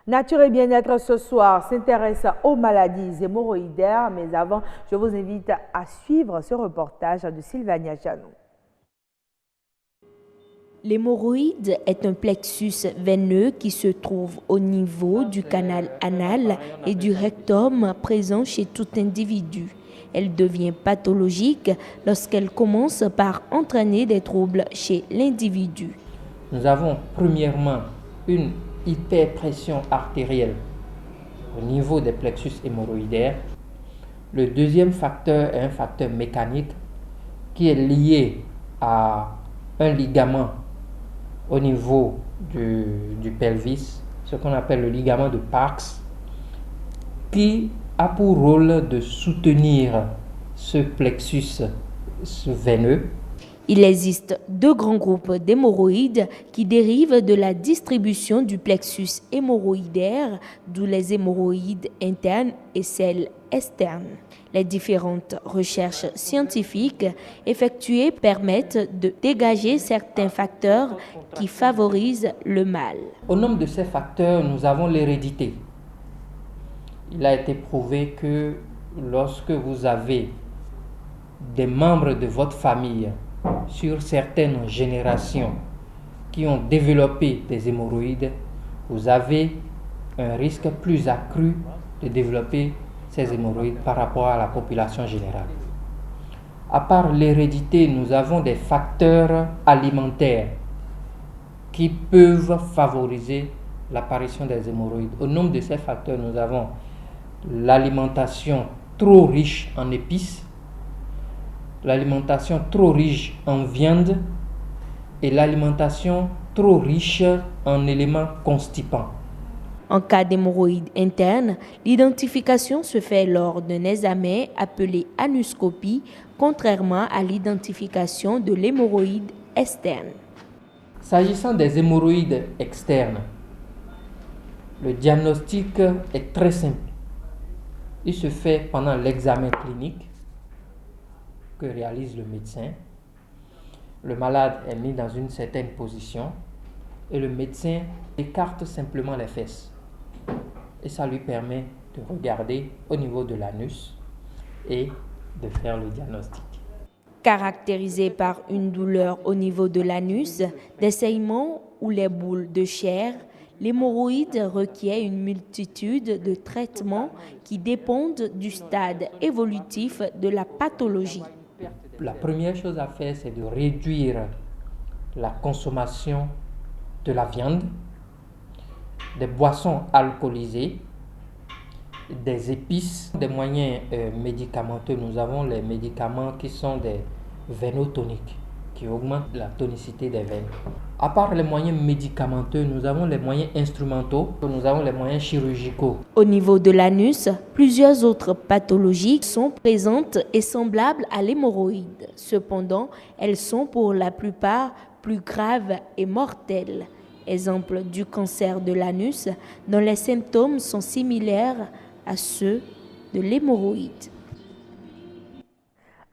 Nature et bien-être ce soir s'intéresse aux maladies hémorroïdaires, mais avant, je vous invite à suivre ce reportage de Sylvania Janou. L'hémorroïde est un plexus veineux qui se trouve au niveau du canal anal et du rectum présent chez tout individu. Elle devient pathologique lorsqu'elle commence par entraîner des troubles chez l'individu. Nous avons premièrement une hyperpression artérielle au niveau des plexus hémorroïdaires. Le deuxième facteur est un facteur mécanique qui est lié à un ligament au niveau du pelvis, ce qu'on appelle le ligament de Parks, qui a pour rôle de soutenir ce plexus veineux. Il existe deux grands groupes d'hémorroïdes qui dérivent de la distribution du plexus hémorroïdaire, d'où les hémorroïdes internes et celles externes. Les différentes recherches scientifiques effectuées permettent de dégager certains facteurs qui favorisent le mal. Au nombre de ces facteurs, nous avons l'hérédité. Il a été prouvé que lorsque vous avez des membres de votre famille sur certaines générations qui ont développé des hémorroïdes, vous avez un risque plus accru de développer ces hémorroïdes par rapport à la population générale. À part l'hérédité, nous avons des facteurs alimentaires qui peuvent favoriser l'apparition des hémorroïdes. Au nombre de ces facteurs, nous avons l'alimentation trop riche en épices, l'alimentation trop riche en viande et l'alimentation trop riche en éléments constipants. En cas d'hémorroïde interne, l'identification se fait lors d'un examen appelé anoscopie, contrairement à l'identification de l'hémorroïde externe. S'agissant des hémorroïdes externes, le diagnostic est très simple. Il se fait pendant l'examen clinique que réalise le médecin. Le malade est mis dans une certaine position et le médecin écarte simplement les fesses. Et ça lui permet de regarder au niveau de l'anus et de faire le diagnostic. Caractérisé par une douleur au niveau de l'anus, des saignements ou les boules de chair, l'hémorroïde requiert une multitude de traitements qui dépendent du stade évolutif de la pathologie. La première chose à faire, c'est de réduire la consommation de la viande, des boissons alcoolisées, des épices, des moyens médicamenteux. Nous avons les médicaments qui sont des vénotoniques, qui augmentent la tonicité des veines. À part les moyens médicamenteux, nous avons les moyens instrumentaux, nous avons les moyens chirurgicaux. Au niveau de l'anus, plusieurs autres pathologies sont présentes et semblables à l'hémorroïde. Cependant, elles sont pour la plupart plus graves et mortelles. Exemple du cancer de l'anus, dont les symptômes sont similaires à ceux de l'hémorroïde.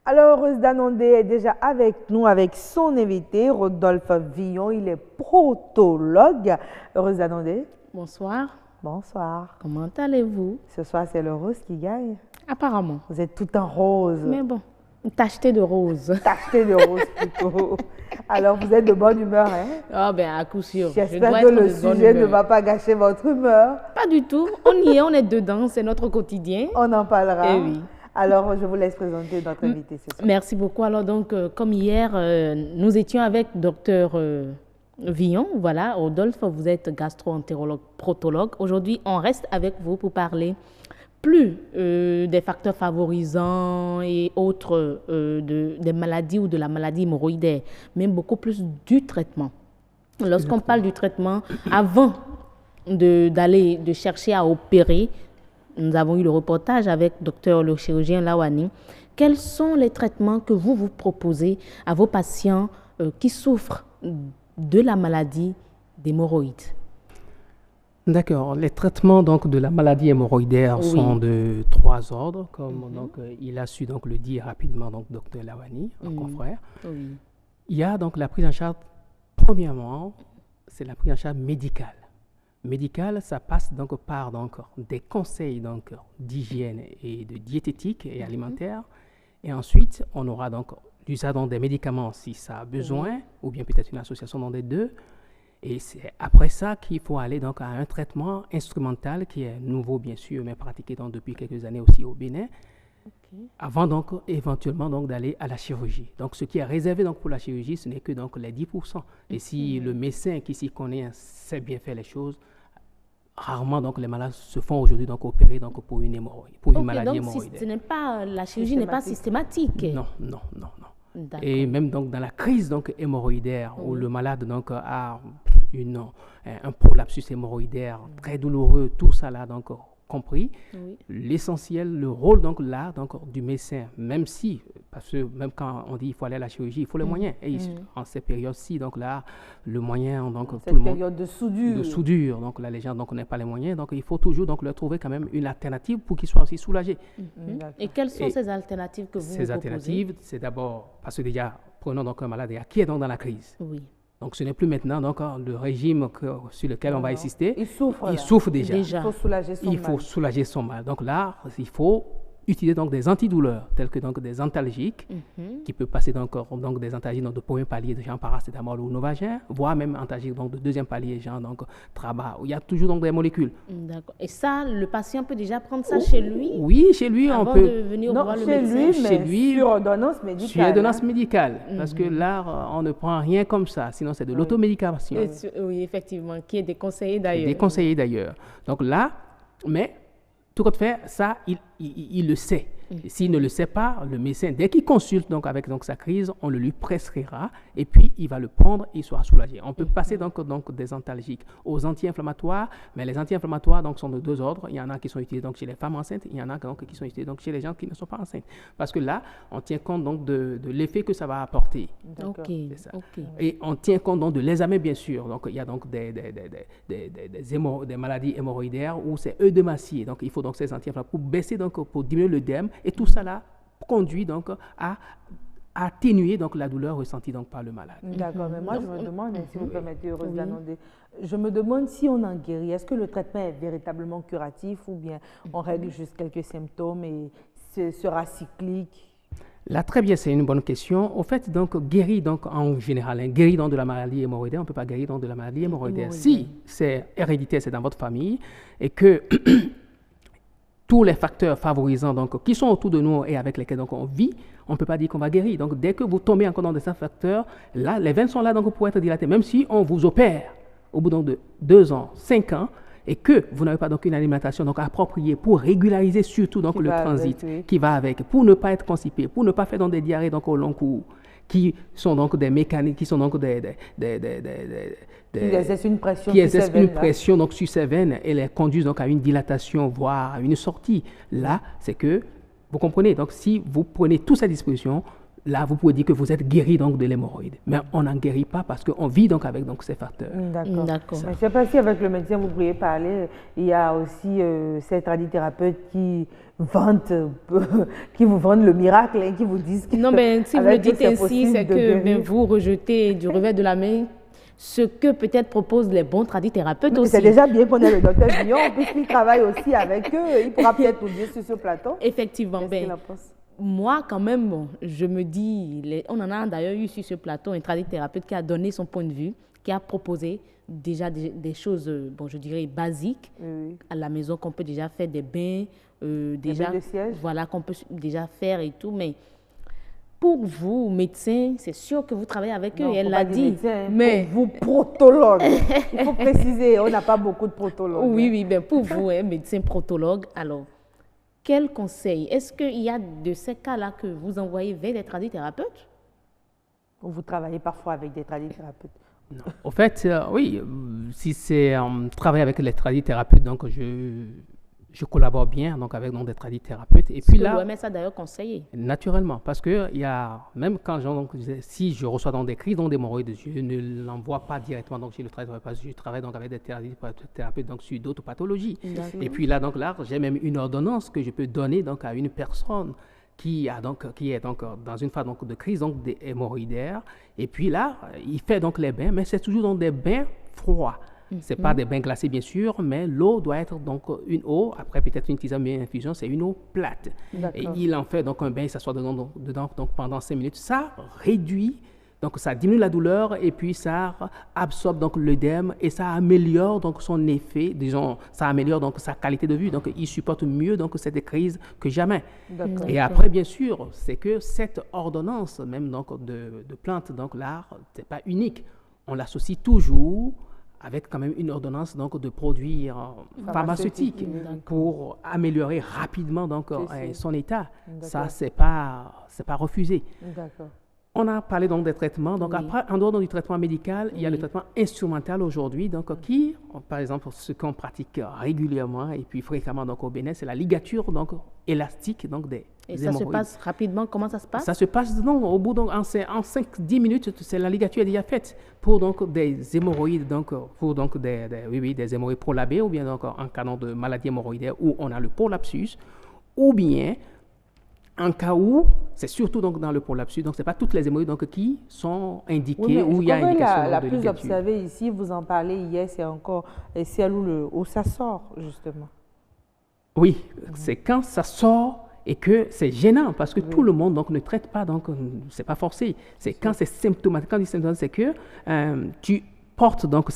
Alors, Rose Danondé est déjà avec nous, avec son invité, Rodolphe Villon. Il est protologue. Rose Danondé. Bonsoir. Bonsoir. Comment allez-vous? Ce soir, c'est le rose qui gagne. Apparemment. Vous êtes tout en rose. Mais bon, tacheté de rose. Tacheté de rose plutôt. Alors, vous êtes de bonne humeur, hein? Ah ben, à coup sûr. J'espère que le sujet ne va pas gâcher votre humeur. Pas du tout. On y est, on est dedans. C'est notre quotidien. On en parlera. Eh oui. Alors, je vous laisse présenter notre invité ce soir. Merci beaucoup. Alors, donc, comme hier, nous étions avec Dr Villon. Voilà, Rodolphe, vous êtes gastro-entérologue, protologue. Aujourd'hui, on reste avec vous pour parler plus des facteurs favorisants et autres des maladies ou de la maladie hémorroïdaire, mais beaucoup plus du traitement. Lorsqu'on parle du traitement, avant de chercher à opérer, nous avons eu le reportage avec le chirurgien Lawani. Quels sont les traitements que vous proposez à vos patients qui souffrent de la maladie d'hémorroïdes? D'accord. Les traitements donc, de la maladie hémorroïdaire sont de 3 ordres, comme donc, il a su donc, le dire rapidement, donc, Dr Lawani, un confrère. Il y a donc la prise en charge, premièrement, c'est la prise en charge médicale. médical, ça passe donc par donc, des conseils donc, d'hygiène et de diététique et alimentaire. Et ensuite, on aura donc l'usage des médicaments si ça a besoin, ou bien peut-être une association dans les deux. Et c'est après ça qu'il faut aller donc à un traitement instrumental qui est nouveau, bien sûr, mais pratiqué donc depuis quelques années aussi au Bénin, avant donc éventuellement donc d'aller à la chirurgie. Donc ce qui est réservé donc pour la chirurgie, ce n'est que donc les 10%. Et si le médecin qui s'y connaît sait bien faire les choses, rarement donc les malades se font aujourd'hui donc opérer donc pour une hémorroïde, pour une maladie hémorroïdaire. Ce n'est pas la chirurgie n'est pas systématique. Non. Et même donc dans la crise donc hémorroïdaire où le malade donc a un prolapsus hémorroïdaire très douloureux, tout ça là donc compris, l'essentiel, le rôle donc là donc du médecin, même si, parce que même quand on dit il faut aller à la chirurgie, il faut les moyens. Et en ces périodes-ci, donc là, le moyen, donc cette tout le monde, période de soudure. De soudure, donc là les gens donc n'ont pas les moyens, donc il faut toujours donc leur trouver quand même une alternative pour qu'ils soient aussi soulagés. Et quelles sont ces alternatives que vous proposez? Ces alternatives, c'est d'abord, parce que déjà, prenons donc un malade qui est donc dans la crise. Oui. Donc ce n'est plus maintenant donc, le régime sur lequel on va insister. Il souffre. Il souffre déjà. Il faut soulager son mal. Il faut soulager son mal. Donc là, il faut utiliser donc des antidouleurs, tels que donc des antalgiques, qui peuvent passer donc des antalgiques donc de premier palier, de genre paracétamol ou Novagen, voire même antalgiques donc de deuxième palier, genre donc Traba, où il y a toujours donc des molécules. D'accord. Et ça, le patient peut déjà prendre ça chez lui? Oui, chez lui, avant on peut. De venir voir le médecin. Chez lui, sur ordonnance médicale. Sur ordonnance médicale, parce que là, on ne prend rien comme ça, sinon c'est de l'automédication. Oui, effectivement, qui est déconseillé d'ailleurs. Déconseillé d'ailleurs. Donc là, mais tout compte fait, ça, il le sait. Et s'il ne le sait pas, le médecin, dès qu'il consulte donc, avec donc, sa crise, on le lui prescrira et puis il va le prendre et il sera soulagé. On peut passer donc des antalgiques aux anti-inflammatoires, mais les anti-inflammatoires donc, sont de deux ordres. Il y en a qui sont utilisés donc, chez les femmes enceintes, il y en a donc, qui sont utilisés donc, chez les gens qui ne sont pas enceintes. Parce que là, on tient compte donc, de l'effet que ça va apporter. Okay. Et on tient compte donc, de l'examen, bien sûr. Donc, il y a donc des maladies hémorroïdaires où c'est œdématie. Donc, il faut donc ces anti-inflammatoires pour baisser, donc, pour diminuer l'œdème. Et tout ça là conduit donc à atténuer donc la douleur ressentie donc par le malade. D'accord, mais moi je me demande, si vous permettez, heureuse d'annoncer, je me demande si on en guérit. Est-ce que le traitement est véritablement curatif ou bien on règle juste quelques symptômes et ce sera cyclique? Là, très bien, c'est une bonne question. Au fait, donc, guérir donc, en général, guérir donc, de la maladie hémorroïdaire, on ne peut pas guérir donc, de la maladie hémorroïdaire. Si c'est héréditaire, c'est dans votre famille et que tous les facteurs favorisants donc, qui sont autour de nous et avec lesquels donc, on vit, on ne peut pas dire qu'on va guérir. Donc, dès que vous tombez encore dans ces facteurs, là, les veines sont là donc, pour être dilatées. Même si on vous opère au bout donc, de 2 ans, 5 ans, et que vous n'avez pas donc, une alimentation donc, appropriée pour régulariser surtout donc, le transit qui va avec, pour ne pas être constipé, pour ne pas faire donc, des diarrhées donc, au long cours, qui sont donc des mécaniques, qui sont donc qui exercent une pression donc, sur ces veines et les conduisent donc, à une dilatation, voire à une sortie. Là, c'est que, vous comprenez, donc si vous prenez toutes ces dispositions, là, vous pouvez dire que vous êtes guéri donc, de l'hémorroïde. Mais on n'en guérit pas parce qu'on vit donc avec donc, ces facteurs. D'accord. Je ne sais pas si avec le médecin vous pourriez parler. Il y a aussi ces tradithérapeutes qui vous vendent le miracle et qui vous disent que... Non, mais si vous le dites ainsi, c'est que vous rejetez du revers de la main ce que peut-être proposent les bons tradithérapeutes aussi. C'est déjà bien qu'on ait le docteur Villon, puisqu'il travaille aussi avec eux. Il pourra peut-être nous dire sur ce plateau. Effectivement. Moi, quand même, bon, je me dis, on en a d'ailleurs eu sur ce plateau un tradithérapeute qui a donné son point de vue, qui a proposé déjà des choses, bon, je dirais, basiques à la maison, qu'on peut déjà faire des bains, déjà, voilà, qu'on peut déjà faire et tout, mais pour vous, médecins, c'est sûr que vous travaillez avec eux, et elle l'a dit. Médecin, mais pour vous, protologue, il faut préciser, on n'a pas beaucoup de protologues. Oui, bien pour vous, médecin protologue, alors, quel conseil? Est-ce qu'il y a de ces cas-là que vous envoyez vers des tradithérapeutes? Vous travaillez parfois avec des tradithérapeutes? Non. Au fait, oui, si c'est travailler avec les tradithérapeutes, donc je collabore bien donc, avec des tradithérapeutes. Et puis là, l'OMS a d'ailleurs conseillé. Naturellement, parce que il y a, même quand si je reçois dans des crises d'hémorroïdes, je ne l'envoie pas directement donc, chez le tradithérapeute, je travaille donc avec des thérapeutes donc, sur d'autres pathologies. Et puis là, j'ai même une ordonnance que je peux donner donc, à une personne qui est donc dans une phase donc, de crise donc, hémorroïdaire. Et puis là, il fait donc les bains, mais c'est toujours dans des bains froids. C'est pas des bains glacés, bien sûr, mais l'eau doit être donc une eau, après peut-être une tisane, bien infusion, c'est une eau plate. Et il en fait donc un bain, il s'assoit dedans donc, pendant 5 minutes. Ça réduit, donc ça diminue la douleur et puis ça absorbe donc l'œdème et ça améliore donc son effet, disons, ça améliore donc sa qualité de vue. Donc il supporte mieux donc cette crise que jamais. Et après, bien sûr, c'est que cette ordonnance, même donc de plantes, donc là, c'est pas unique. On l'associe toujours avec quand même une ordonnance donc de produits pharmaceutiques pour améliorer rapidement donc son état. Ça, c'est pas refusé. On a parlé donc des traitements. Donc après, en dehors du traitement médical, il y a le traitement instrumental aujourd'hui, donc qui, par exemple, ce qu'on pratique régulièrement et puis fréquemment donc au Bénin, c'est la ligature donc élastique donc des Et ça se passe rapidement. Comment ça se passe? Ça se passe au bout donc en 5-10 minutes, c'est la ligature est déjà faite pour donc des hémorroïdes donc pour donc des hémorroïdes prolabées ou bien donc en cas de maladie hémorroïdaire où on a le prolapsus ou bien en cas où, c'est surtout donc dans le prolapsus, donc ce n'est pas toutes les hémorroïdes donc, qui sont indiquées où il y a indication la de plus ligature. observée ici, vous en parlez hier, c'est encore celle où ça sort, justement. Oui, c'est quand ça sort et que c'est gênant parce que tout le monde donc, ne traite pas, donc ce n'est pas forcé. C'est quand c'est symptomatique. Quand c'est symptomatique, c'est que tu portes donc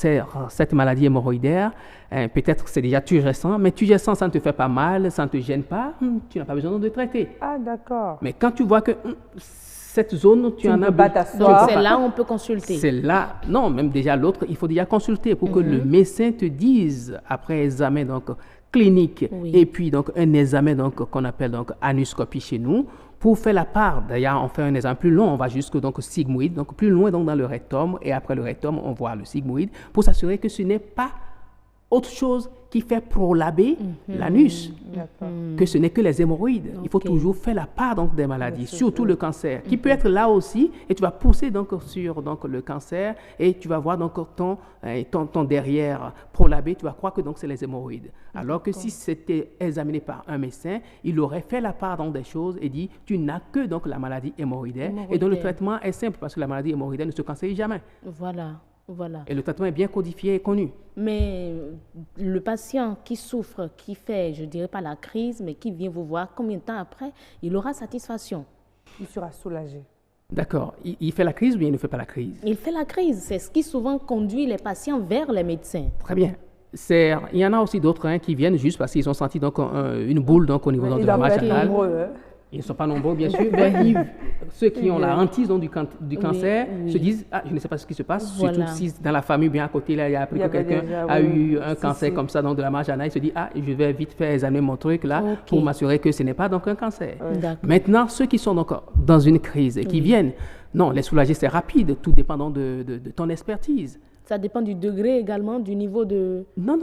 cette maladie hémorroïdaire, peut-être que c'est déjà turgescent, mais turgescent, ça ne te fait pas mal, ça ne te gêne pas, tu n'as pas besoin de traiter. Ah, d'accord. Mais quand tu vois que cette zone, tu en as besoin. Donc c'est là où on peut consulter. C'est là, non, même déjà l'autre, il faut déjà consulter pour que le médecin te dise, après examen donc clinique, et puis donc un examen donc qu'on appelle donc anoscopie chez nous, pour faire la part. D'ailleurs, on fait un examen plus long, on va jusqu'au sigmoïde, donc plus loin donc dans le rectum, et après le rectum, on voit le sigmoïde, pour s'assurer que ce n'est pas autre chose qui fait prolaber l'anus, que ce n'est que les hémorroïdes. Il faut toujours faire la part donc, des maladies, surtout le cancer, qui peut être là aussi, et tu vas pousser donc, sur donc, le cancer, et tu vas voir donc, ton derrière prolabé, tu vas croire que donc, c'est les hémorroïdes. Alors que si c'était examiné par un médecin, il aurait fait la part donc, des choses et dit, tu n'as que donc, la maladie hémorroïdaire, et donc le traitement est simple, parce que la maladie hémorroïdaire ne se cancérise jamais. Voilà. Et le traitement est bien codifié et connu. Mais le patient qui souffre, qui fait, je ne dirais pas la crise, mais qui vient vous voir, combien de temps après, il aura satisfaction? Il sera soulagé. D'accord. Il fait la crise ou bien il ne fait pas la crise? Il fait la crise. C'est ce qui souvent conduit les patients vers les médecins. Très bien. Il y en a aussi d'autres qui viennent juste parce qu'ils ont senti donc, une boule donc, au niveau de la marge anale. Ils ne sont pas nombreux, bien sûr, mais ceux qui ont la hantise donc, du cancer se disent « Ah, je ne sais pas ce qui se passe », surtout si dans la famille, bien à côté, là, il y a appris que quelqu'un a eu un cancer comme ça, donc de la marge anale, il se dit « Ah, je vais vite faire examiner mon truc là pour m'assurer que ce n'est pas donc un cancer. » Maintenant, ceux qui sont donc dans une crise et qui viennent, non, les soulager, c'est rapide, tout dépendant de ton expertise. Ça dépend du degré également, du niveau de... Non.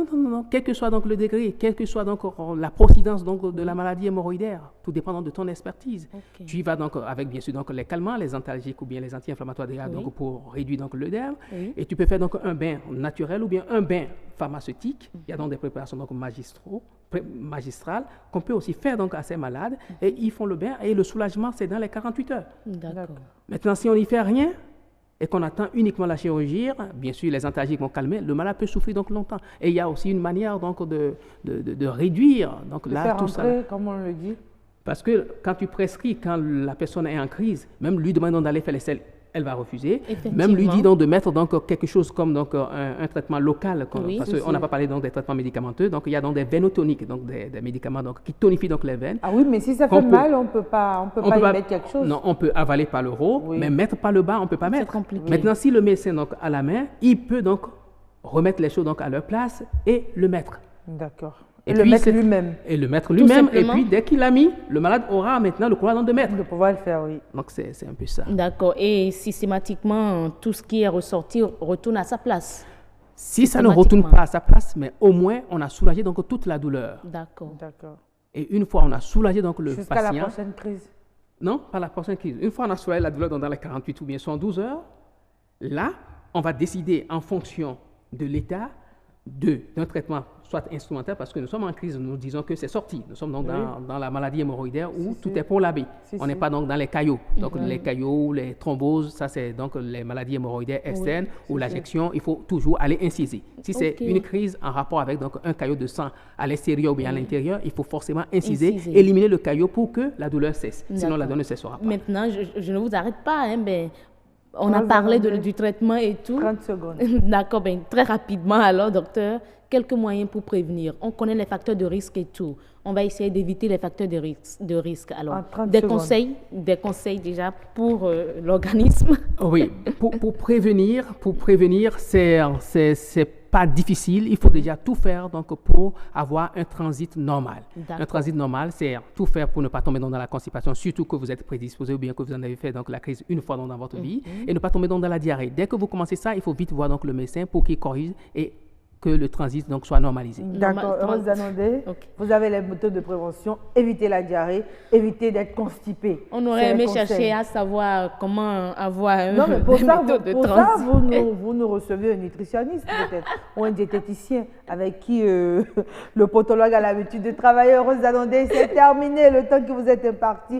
Quel que soit donc le degré, quelle que soit donc la procidence donc de la maladie hémorroïdaire, tout dépendant de ton expertise. Tu y vas donc avec bien sûr donc les calmants, les antalgiques ou bien les anti-inflammatoires déjà donc pour réduire donc l'œdème. Et tu peux faire donc un bain naturel ou bien un bain pharmaceutique. Il y a donc des préparations donc magistrales qu'on peut aussi faire donc à ces malades et ils font le bain et le soulagement c'est dans les 48 heures. D'accord. Maintenant si on n'y fait rien et qu'on attend uniquement la chirurgie, bien sûr, les antalgiques vont calmer, le malade peut souffrir donc longtemps. Et il y a aussi une manière donc de réduire donc là faire tout rentrer, ça. comme on le dit. Parce que quand tu prescris, quand la personne est en crise, même lui demandant d'aller faire les selles, elle va refuser. Même lui dit donc de mettre donc quelque chose comme donc un traitement local, parce qu'on n'a pas parlé donc des traitements médicamenteux. Donc il y a donc des vénotoniques, donc des médicaments donc qui tonifient donc les veines. Ah oui, mais si ça fait mal, on peut pas y mettre quelque chose. Non, on peut avaler par le haut, mais mettre par le bas, on peut pas mettre. C'est compliqué. Maintenant, si le médecin donc a la main, il peut donc remettre les choses donc à leur place et le mettre. D'accord. Et le mettre lui-même. Et le mettre lui-même. Et puis, dès qu'il l'a mis, le malade aura maintenant le courage de mettre. De pouvoir le faire, oui. Donc, c'est un peu ça. D'accord. Et systématiquement, tout ce qui est ressorti retourne à sa place. Si ça ne retourne pas à sa place, mais au moins, on a soulagé donc toute la douleur. D'accord. Et une fois on a soulagé donc le patient... Jusqu'à la prochaine crise. Non, pas la prochaine crise. Une fois on a soulagé la douleur dans les 48 ou bien 112 heures, là, on va décider en fonction de l'état d'un traitement soit instrumental, parce que nous sommes en crise, nous disons que c'est sorti. Nous sommes donc dans la maladie hémorroïdaire où tout est pour l'abbé. On n'est pas donc dans les caillots. Donc les caillots, les thromboses, ça c'est donc les maladies hémorroïdaires externes où l'injection, il faut toujours aller inciser. Si c'est une crise en rapport avec donc un caillot de sang à l'extérieur ou bien à l'intérieur, il faut forcément inciser, éliminer le caillot pour que la douleur cesse. Sinon la douleur ne cessera pas. Maintenant, je ne vous arrête pas, hein, ben, on a parlé du traitement et tout. 30 secondes. D'accord, ben, très rapidement alors, docteur, quelques moyens pour prévenir. On connaît les facteurs de risque et tout. On va essayer d'éviter les facteurs de risque. Alors, des conseils déjà pour l'organisme. Oui, pour prévenir, c'est pas difficile. Il faut déjà tout faire donc pour avoir un transit normal. Un transit normal, c'est tout faire pour ne pas tomber dans la constipation, surtout que vous êtes prédisposé ou bien que vous en avez fait donc la crise une fois dans votre vie, et ne pas tomber dans la diarrhée. Dès que vous commencez ça, il faut vite voir donc le médecin pour qu'il corrige et que le transit donc soit normalisé. D'accord. Rose Danondé, vous avez les méthodes de prévention. Éviter la diarrhée, éviter d'être constipé. On aurait aimé chercher à savoir comment avoir non, mais pour ça, vous nous recevez un nutritionniste peut-être, ou un diététicien avec qui le podologue a l'habitude de travailler. Rose Danondé, c'est terminé le temps que vous êtes imparti.